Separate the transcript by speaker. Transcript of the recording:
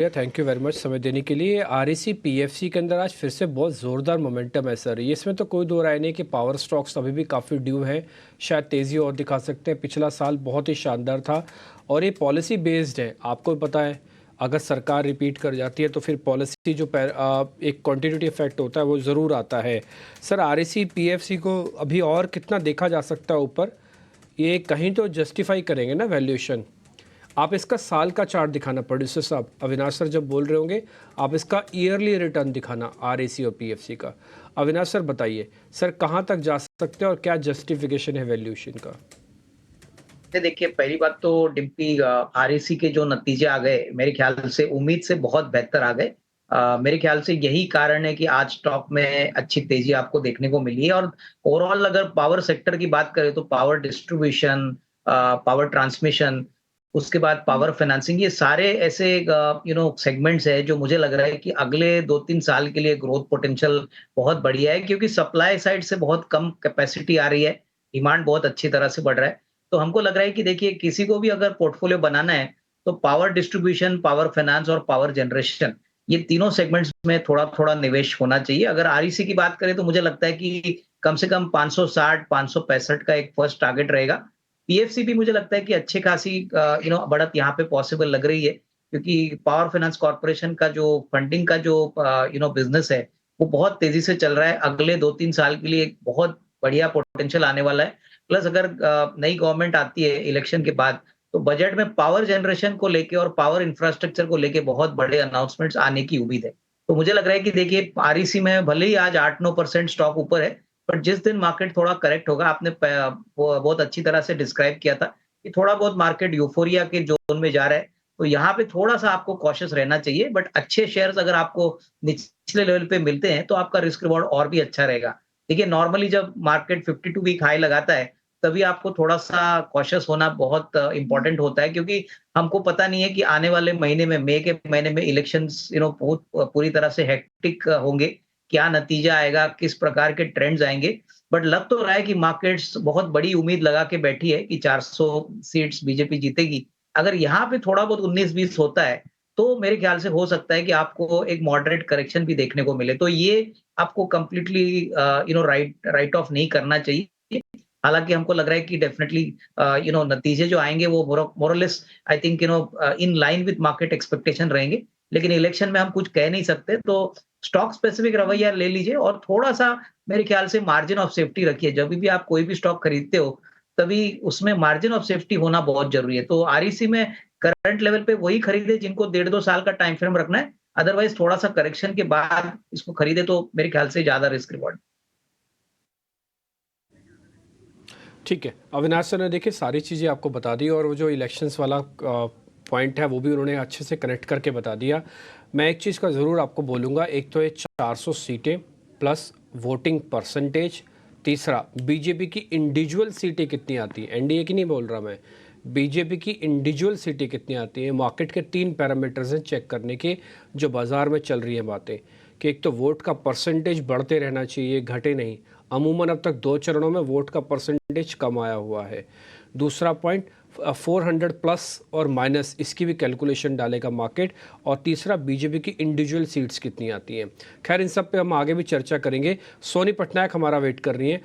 Speaker 1: Thank you very much समय देने के लिए। आरईसी पीएफसी के अंदर आज फिर से बहुत ज़ोरदार मोमेंटम है सर। ये इसमें तो कोई दो राय नहीं कि पावर स्टॉक्स अभी भी काफ़ी ड्यू हैं, शायद तेज़ी और दिखा सकते हैं। पिछला साल बहुत ही शानदार था और ये पॉलिसी बेस्ड है, आपको भी पता है। अगर सरकार रिपीट कर जाती है तो फिर पॉलिसी जो एक कॉन्टिन्यूटी इफेक्ट होता है वो ज़रूर आता है। सर आरईसी पीएफसी को अभी और कितना देखा जा सकता है ऊपर? ये कहीं तो जस्टिफाई करेंगे ना वैल्यूएशन। आप इसका साल का चार्ट दिखाना, प्रोड्यूसर साहब अविनाश सर जब बोल रहे होंगे आप इसका ईयरली रिटर्न दिखाना आरएसी और पीएफसी का। अविनाश सर बताइए सर कहाँ तक जा सकते हैं और क्या जस्टिफिकेशन है वैल्यूएशन का?
Speaker 2: देखिए, पहली बात तो डिम्पी, आरएसी के जो नतीजे आ गए मेरे ख्याल से उम्मीद से बहुत बेहतर आ गए। मेरे ख्याल से यही कारण है कि आज स्टॉक में अच्छी तेजी आपको देखने को मिली है। और ओवरऑल अगर पावर सेक्टर की बात करें तो पावर डिस्ट्रीब्यूशन, पावर ट्रांसमिशन, उसके बाद पावर फाइनेंसिंग, ये सारे ऐसे सेगमेंट्स है जो मुझे लग रहा है कि अगले 2-3 साल के लिए ग्रोथ पोटेंशियल बहुत बढ़िया है, क्योंकि सप्लाई साइड से बहुत कम कैपेसिटी आ रही है, डिमांड बहुत अच्छी तरह से बढ़ रहा है। तो हमको लग रहा है कि देखिए, किसी को भी अगर पोर्टफोलियो बनाना है तो पावर डिस्ट्रीब्यूशन, पावर फाइनेंस और पावर जनरेशन, ये तीनों सेगमेंट्स में थोड़ा-थोड़ा निवेश होना चाहिए। अगर आरईसी की बात करें तो मुझे लगता है कि कम से कम 560, 565 का एक फर्स्ट टारगेट रहेगा। पीएफसी भी मुझे लगता है कि अच्छी खासी बढ़त यहाँ पे पॉसिबल लग रही है, क्योंकि पावर फाइनेंस कॉर्पोरेशन का जो फंडिंग का जो बिजनेस है, वो बहुत तेजी से चल रहा है। अगले 2-3 साल के लिए एक बहुत बढ़िया पोटेंशियल आने वाला है। प्लस अगर नई गवर्नमेंट आती है इलेक्शन के बाद, तो बजट में पावर जनरेशन को लेके और पावर इंफ्रास्ट्रक्चर को लेके बहुत बड़े अनाउंसमेंट्स आने की उम्मीद है। तो मुझे लग रहा है कि देखिए, आरईसी में भले ही आज 8-9% स्टॉक ऊपर है, बट जिस दिन मार्केट थोड़ा करेक्ट होगा, आपने वो बहुत अच्छी तरह से डिस्क्राइब किया था कि थोड़ा बहुत मार्केट यूफोरिया के जोन में जा रहा है। तो यहाँ पे थोड़ा-सा आपको कॉशियस रहना चाहिए, बट अच्छे शेयर्स अगर आपको निचले लेवल पे मिलते हैं, तो आपका रिस्क रिवॉर्ड और भी अच्छा रहेगा। देखिए, नॉर्मली जब मार्केट 52 वीक हाई लगाता है, तभी आपको थोड़ा-सा कॉशियस होना बहुत इम्पोर्टेंट होता है, क्योंकि हमको पता नहीं है कि आने वाले महीने में, मई के महीने में इलेक्शंस बहुत पूरी तरह से हेक्टिक होंगे। क्या नतीजा आएगा, किस प्रकार के ट्रेंड्स आएँगे। बट लग तो रहा है कि मार्केट्स बहुत बड़ी उम्मीद लगा के बैठी है कि 400 सीट्स बीजेपी जीतेगी। अगर यहाँ पे थोड़ा बहुत 19-20 होता है, तो मेरे ख्याल से हो सकता है कि आपको एक मॉडरेट करेक्शन भी देखने को मिले। तो ये आपको कंप्लीटली राइट ऑफ नहीं करना चाहिए। हालाँकि हमको लग रहा है कि डेफिनिटली नतीजे जो आएँगे वो मोर और less, I think in line with market expectation रहेंगे। लेकिन इलेक्शन में हम कुछ कह नहीं सकते, तो स्टॉक स्पेसिफिक रवैया ले लीजिए और थोड़ा-सा मेरे ख्याल से मार्जिन ऑफ सेफ्टी रखिए। जब भी आप कोई भी स्टॉक खरीदते हो, तभी उसमें मार्जिन ऑफ सेफ्टी होना बहुत ज़रूरी है। तो आरईसी में करंट लेवल पे वही खरीदें जिनको 1.5-2 साल का टाइम फ्रेम रखना है। अदरवाइज़ थोड़ा-सा करेक्शन के बाद इसको खरीदें तो मेरे ख्याल से ज़्यादा रिस्क रिवॉर्ड।
Speaker 1: ठीक है, अविनाश सर ने देखिए सारी चीज़ें आपको बता दी और वो जो इलेक्शंस वाला पॉइंट है वो भी उन्होंने अच्छे से कनेक्ट करके बता दिया। मैं एक चीज़ का ज़रूर आपको बोलूँगा, एक तो ये 400 सीटें प्लस वोटिंग परसेंटेज, तीसरा बीजेपी की इंडिविजुअल सीटें कितनी आती हैं, एनडीए की नहीं बोल रहा मैं, बीजेपी की इंडिविजुअल सीटें कितनी आती हैं। मार्केट के 3 पैरामीटर्स हैं चेक करने के, जो बाज़ार में चल रही हैं बातें, कि एक तो वोट का परसेंटेज बढ़ते रहना चाहिए, घटे नहीं। अमूमन अब तक 2 चरणों में वोट का परसेंटेज कम आया हुआ है। दूसरा पॉइंट 400 प्लस और माइनस, इसकी भी कैलकुलेशन डालेगा मार्केट। और तीसरा बीजेपी की इंडिविजुअल सीट्स कितनी आती हैं। खैर इन सब पे हम आगे भी चर्चा करेंगे। सोनी पटनायक हमारा वेट कर रही हैं।